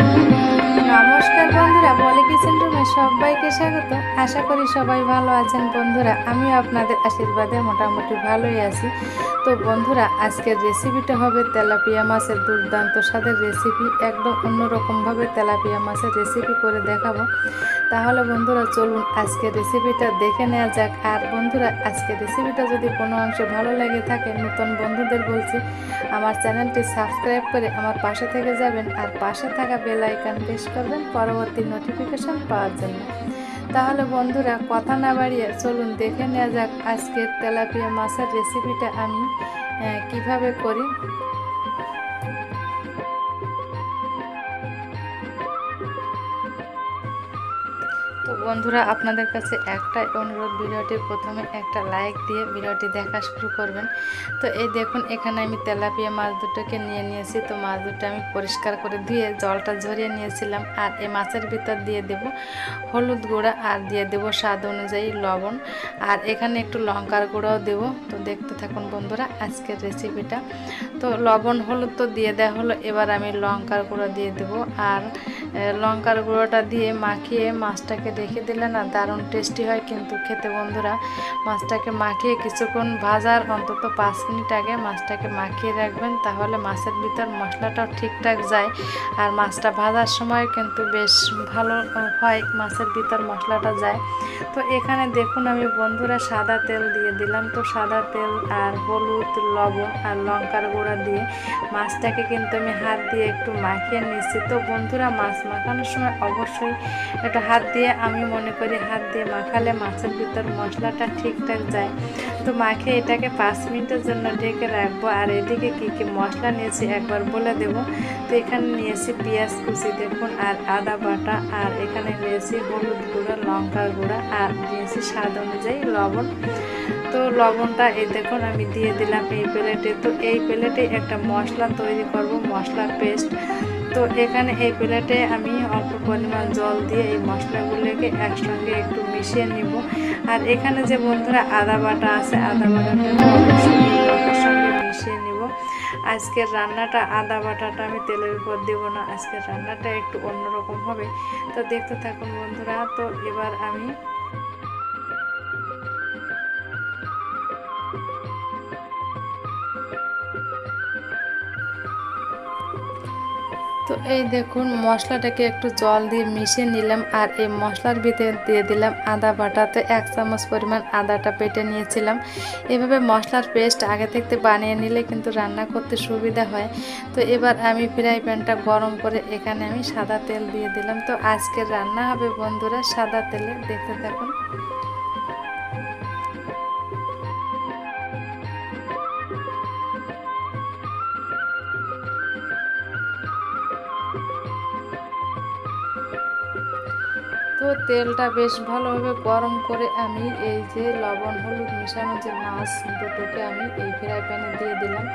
নমস্কার বন্ধুরা, বলে কিচেন রুমে সবাইকে স্বাগত। আশা করি সবাই ভালো আছেন বন্ধুরা। আমিও আপনাদের আশীর্বাদে মোটামুটি ভালোই আছি। তো বন্ধুরা, আজকের রেসিপিটা হবে তেলাপিয়া মাছের দুর্দান্ত স্বাদের রেসিপি। একদম অন্যরকমভাবে তেলাপিয়া মাছের রেসিপি করে দেখাবো। তাহলে বন্ধুরা চলুন আজকের রেসিপিটা দেখে নেওয়া যাক। আর বন্ধুরা, আজকের রেসিপিটা যদি কোনো অংশে ভালো লেগে থাকে, নতুন বন্ধুদের বলছি আমার চ্যানেলটি সাবস্ক্রাইব করে আমার পাশে থেকে যাবেন, আর পাশে থাকা বেল আইকন প্রেস করবেন পরবর্তী নোটিফিকেশন পাওয়ার জন্য। তাহলে বন্ধুরা কথা না বাড়িয়ে চলুন দেখে নেওয়া যাক আজকের তেলাপিয়া মাছের রেসিপিটা আমি কিভাবে করি। তো বন্ধুরা, আপনাদের কাছে একটাই অনুরোধ, ভিডিওটি প্রথমে একটা লাইক দিয়ে ভিডিওটি দেখা শুরু করবেন। তো এই দেখুন, এখানে আমি তেলাপিয়া মাছ দুটোকে নিয়েছি। তো মাছ দুটো আমি পরিষ্কার করে ধুয়ে জলটা ঝরিয়ে নিয়েছিলাম। আর এই মাছের ভিতর দিয়ে দেব হলুদ গুঁড়া, আর দিয়ে দেব স্বাদ অনুযায়ী লবণ, আর এখানে একটু লঙ্কার গুঁড়াও দেব। তো দেখতে থাকুন বন্ধুরা আজকের রেসিপিটা। তো লবণ হলুদ তো দিয়ে দেওয়া হলো, এবার আমি লঙ্কার গুঁড়ো দিয়ে দেব। আর লঙ্কার গুঁড়োটা দিয়ে মাখিয়ে মাছটাকে রেখে দিলে না দারুণ টেস্টি হয় কিন্তু খেতে বন্ধুরা। মাছটাকে মাখিয়ে কিছুক্ষণ ভাজার অন্তত 5 মিনিট আগে মাছটাকে মাখিয়ে রাখবেন, তাহলে মাছের ভিতর মশলাটাও ঠিকঠাক যায়। আর মাছটা ভাজার সময় কিন্তু বেশ ভালো হয়, মাছের ভিতর মশলাটা যায়। তো এখানে দেখুন আমি বন্ধুরা সাদা তেল দিয়ে দিলাম। তো সাদা তেল আর হলুদ, লবণ আর লঙ্কার গুঁড়া দিয়ে মাছটাকে কিন্তু আমি হাত দিয়ে একটু মাখিয়ে নিচ্ছি। তো বন্ধুরা, মাছ মাখানোর সময় অবশ্যই একটু হাত দিয়ে, আমি মনে করি হাত দিয়ে মাখালে মাছের ভিতর মশলাটা ঠিকঠাক যায়। তো মাখিয়ে এটাকে 5 মিনিটের জন্য ঢেকে রাখবো। আর এদিকে কী কী মশলা নিয়েছি একবার বলে দেব। তো এখানে নিয়েছি পেঁয়াজ কুচি দেখুন, আর আদা বাটা, আর এখানে নিয়েছি হলুদ গুঁড়া, লঙ্কার গুঁড়া, আর নিয়েছি স্বাদ অনুযায়ী লবণ। তো লবণটা এই দেখুন আমি দিয়ে দিলাম এই প্লেটে। তো এই প্লেটে একটা মশলা তৈরি করব, মশলার পেস্ট। তো এখানে এই প্লেটে আমি অল্প পরিমাণ জল দিয়ে এই মশলাগুলোকে একসঙ্গে একটু মিশিয়ে নিব। আর এখানে যে বন্ধুরা আদা বাটা আছে, আদা বাটাটা মশলার সঙ্গে মিশিয়ে নিব। আজকের রান্নাটা আদা বাটাটা আমি তেলের উপর দেবো না, আজকের রান্নাটা একটু অন্যরকম হবে। তো দেখতে থাকুন বন্ধুরা। তো এবার আমি তো এই দেখুন মশলাটাকে একটু জল দিয়ে মিশিয়ে নিলাম। আর এই মশলার ভিতরে দিয়ে দিলাম আদা বাটা। তো 1 চামচ পরিমাণ আদাটা বেটে নিয়েছিলাম। এভাবে মশলার পেস্ট আগে থেকে বানিয়ে নিলে কিন্তু রান্না করতে সুবিধা হয়। তো এবার আমি ফ্রাই প্যানটা গরম করে এখানে আমি সাদা তেল দিয়ে দিলাম। তো আজকের রান্না হবে বন্ধুরা সাদা তেলে, দেখতে থাকুন। তো তেলটা বেশ ভালোভাবে গরম করে আমি এই যে লবণ হলুদ মেশানো যে মাছ দুটোকে আমি এই ফ্রাই প্যানে দিয়ে দিলাম।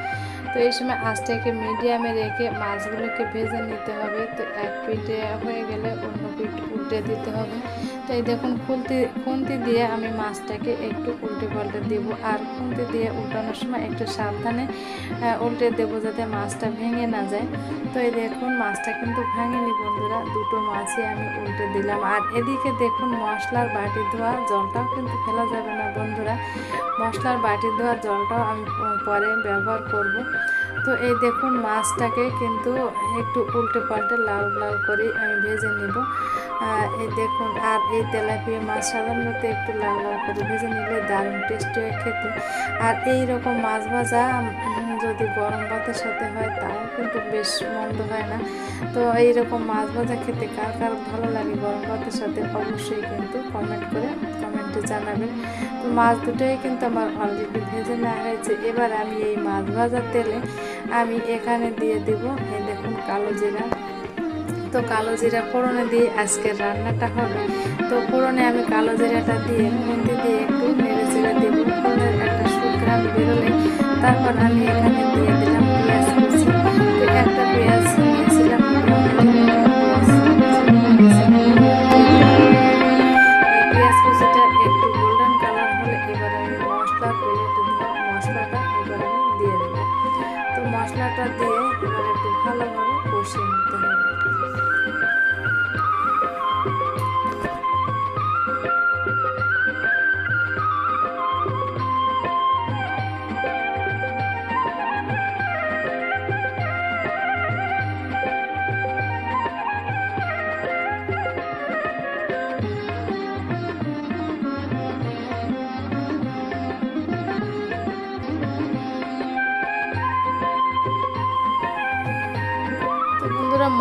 তো এই সময় আঁচটাকে মিডিয়ামে রেখে মাছগুলোকে ভেজে নিতে হবে। তো এক পিঠে হয়ে গেলে অন্য পিঠ উল্টে দিতে হবে। তো এই দেখুন খুন্তি দিয়ে আমি মাছটাকে একটু উল্টে পাল্টে দেবো। আর খুন্তি দিয়ে উল্টানোর সময় একটু সাবধানে উল্টে দেবো যাতে মাছটা ভেঙে না যায়। তো এই দেখুন মাছটা কিন্তু ভাঙেনি বন্ধুরা, দুটো মাছই আমি উল্টে দিলাম। আর এদিকে দেখুন মশলার বাটি ধোয়া জলটাও কিন্তু ফেলা যাবে না বন্ধুরা, মশলার বাটি ধোয়া জলটাও আমি পরে ব্যবহার করব। তো এই দেখুন মাছটাকে কিন্তু একটু উল্টে পাল্টে লাল লাল করে আমি ভেজে নেব। এই দেখুন, আর এই তেলাপিয়া মাছ সাধারণত একটু লাল লাল করে ভেজে নিলে দারুণ টেস্টি হয় খেতে। আর এই রকম মাছ ভাজা যদি গরম ভাতের সাথে হয় তাও কিন্তু বেশ মন্দ হয় না। তো এইরকম মাছ ভাজা খেতে কার কার ভালো লাগে গরম ভাতের সাথে অবশ্যই কিন্তু কমেন্টে জানাবেন। তো মাছ দুটোই কিন্তু আমার অলরেডি ভেজে নেওয়া হয়েছে। এবার আমি এই মাছ ভাজার তেলে আমি এখানে দিয়ে দেব এই দেখুন কালো জিরা। তো কালো জিরা ফোড়নে দিয়ে আজকের রান্নাটা হবে। তো ফোড়নে আমি কালো জিরাটা দিয়ে খুন্তি দিয়ে একটু নেড়ে চেড়ে দেবো। ফোড়নের একটা সুঘ্রাণ বেরোলে তারপর আমি এখানে দিয়ে দিলাম পেঁয়াজ কুচি। তো একটা পেঁয়াজ নিয়েছিলাম, পেঁয়াজ কুচিটা একটু গোল্ডেন কালার হলে এবার আমি মশলাটা এবার আমি দিয়ে দেবো। তো মশলাটা দিয়ে এবার একটু ভালোভাবে কষিয়ে নিতে হবে।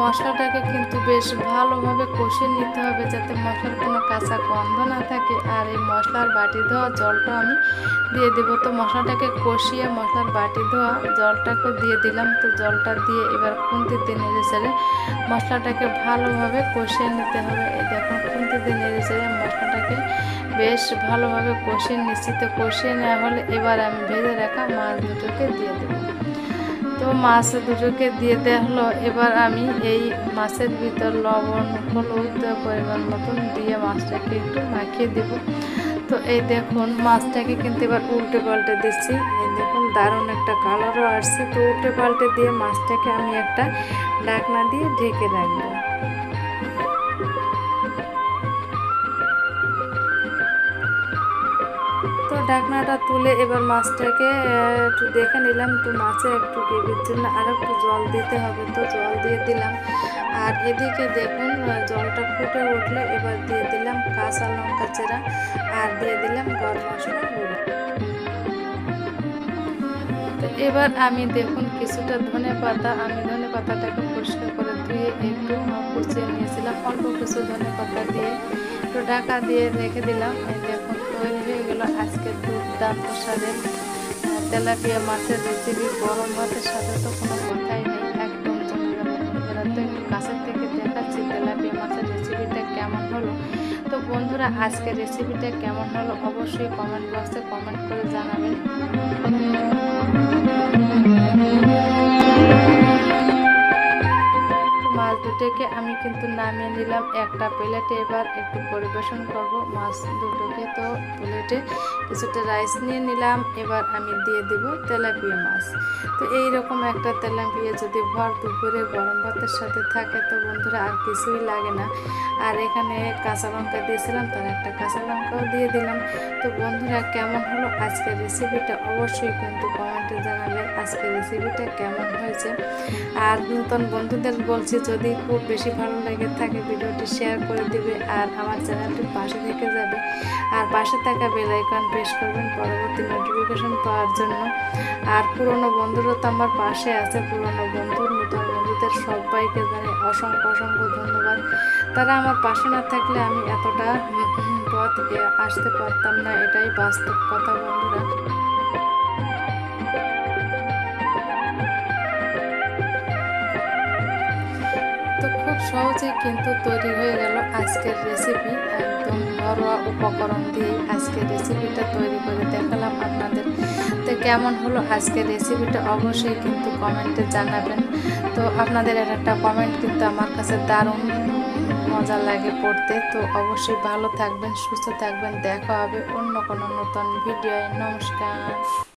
মশলাটাকে কিন্তু বেশ ভালোভাবে কষিয়ে নিতে হবে, যাতে মশলার কোনো কাঁচা গন্ধ না থাকে। আর এই মশলার বাটি ধোয়া জলটা আমি দিয়ে দেবো। তো মশলাটাকে কষিয়ে মশলার বাটি ধোয়া জলটাকে দিয়ে দিলাম। তো জলটা দিয়ে এবার খুন্তিতে নেড়ে চেড়ে মশলাটাকে ভালোভাবে কষিয়ে নিতে হবে। এই দেখুন খুন্তিতে নেড়ে চেড়ে মশলাটাকে বেশ ভালোভাবে কষিয়ে নিচ্ছি। তো কষিয়ে নেওয়া হলে এবার আমি ভেজে রাখা মাছ দুটোকে দিয়ে দেবো। তো মাছ দুটোকে দিয়ে দেওয়া হলো। এবার আমি এই মাছের ভিতর লবণ হলুদ পরিমাণ মতন দিয়ে মাছটাকে একটু মাখিয়ে দেব। তো এই দেখুন মাছটাকে কিন্তু এবার উল্টে পাল্টে দিচ্ছি। এই দেখুন দারুণ একটা কালারও আসছে। তো উল্টে পাল্টে দিয়ে মাছটাকে আমি একটা ঢাকনা দিয়ে ঢেকে রাখবো। তো ঢাকনাটা তুলে এবার মাছটাকে একটু দেখে নিলাম। তো মাছে একটু গ্রেভির জন্য আরও একটু জল দিতে হবে, তো জল দিয়ে দিলাম। আর এদিকে দেখুন জলটা ফুটে উঠলে এবার দিয়ে দিলাম কাঁচা লঙ্কা চেরা আর দিয়ে দিলাম গরম মশলা গুঁড়ো। তো এবার আমি দেখুন কিছুটা ধনে পাতাটাকে পরিষ্কার করে ধুয়ে একটু কুচিয়ে নিয়েছিলাম, অল্প কিছু ধনে পাতা দিয়ে একটু ঢাকা দিয়ে রেখে দিলাম। এই দেখুন তৈরি হয়ে গেল আজকের দুর্দান্ত স্বাদের তেলাপিয়া মাছের রেসিপি। গরম ভাতের সাথে তো কোনো কথাই নেই, একদম জমে যাবে। বন্ধুরা তো একটু কাছের থেকে দেখাচ্ছি তেলাপিয়া মাছের রেসিপিটা কেমন হলো। তো বন্ধুরা আজকের রেসিপিটা কেমন হলো অবশ্যই কমেন্ট বক্সে কমেন্ট করে জানাবেন। মাছ দুটোকে আমি কিন্তু নামিয়ে নিলাম একটা প্লেটে। এবার একটু পরিবেশন করব মাছ দুটোকে। তো প্লেটে কিছুটা রাইস নিয়ে নিলাম। এবার আমি দিয়ে দেব তেলাপিয়া মাছ। তো এইরকম একটা তেলাপিয়া যদি ভর দুপুরে গরম ভাতের সাথে থাকে তো বন্ধুরা আর কিছুই লাগে না। আর এখানে কাঁচা লঙ্কা দিয়েছিলাম, তার একটা কাঁচা লঙ্কাও দিয়ে দিলাম। তো বন্ধুরা কেমন হলো আজকের রেসিপিটা অবশ্যই কিন্তু কমেন্টে জানাবেন আজকের রেসিপিটা কেমন হয়েছে। আর নতুন বন্ধুদের বলছি যদি খুব বেশি ভালো লেগে থাকে ভিডিওটি শেয়ার করে দিবে আর আমার চ্যানেলটির পাশে থেকে যাবে। আর পাশে থাকা বেল আইকন প্রেস করবেন পরবর্তী নোটিফিকেশন পাওয়ার জন্য। আর পুরনো বন্ধুরা তো আমার পাশে আছে, পুরনো বন্ধু নতুন বন্ধুদের সবাইকে জানাই অসংখ্য অসংখ্য ধন্যবাদ। তারা আমার পাশে না থাকলে আমি এতটা পথ আসতে পারতাম না, এটাই বাস্তব কথা বন্ধুরা। তো খুব সহজেই কিন্তু তৈরি হয়ে গেল আজকের রেসিপি। একদম ঘরোয়া উপকরণ দিয়ে আজকের রেসিপিটা তৈরি করে দেখালাম আপনাদের। তো কেমন হলো আজকের রেসিপিটা অবশ্যই কিন্তু কমেন্টে জানাবেন। তো আপনাদের একটা কমেন্ট কিন্তু আমার কাছে দারুণ মজা লাগে পড়তে। তো অবশ্যই ভালো থাকবেন, সুস্থ থাকবেন। দেখা হবে অন্য কোনো নতুন ভিডিওয়। নমস্কার।